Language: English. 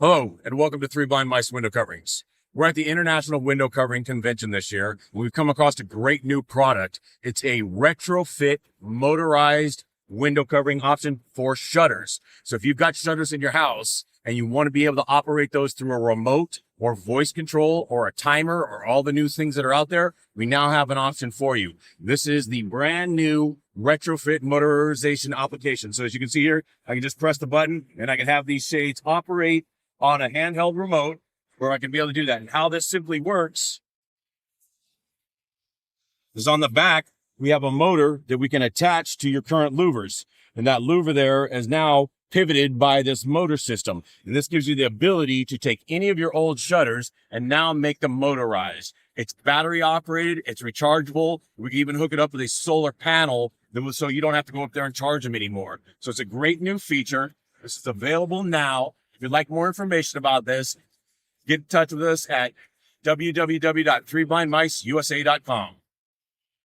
Hello, and welcome to Three Blind Mice Window Coverings. We're at the International Window Covering Convention this year. We've come across a great new product. It's a retrofit motorized window covering option for shutters. So if you've got shutters in your house and you want to be able to operate those through a remote or voice control or a timer or all the new things that are out there, we now have an option for you. This is the brand new retrofit motorization application. So as you can see here, I can just press the button and I can have these shades operate on a handheld remote where I can be able to do that. And how this simply works is on the back, we have a motor that we can attach to your current louvers. And that louver there is now pivoted by this motor system. And this gives you the ability to take any of your old shutters and now make them motorized. It's battery operated, it's rechargeable. We can even hook it up with a solar panel so you don't have to go up there and charge them anymore. So it's a great new feature. This is available now. If you'd like more information about this, get in touch with us at www.threeblindmiceusa.com.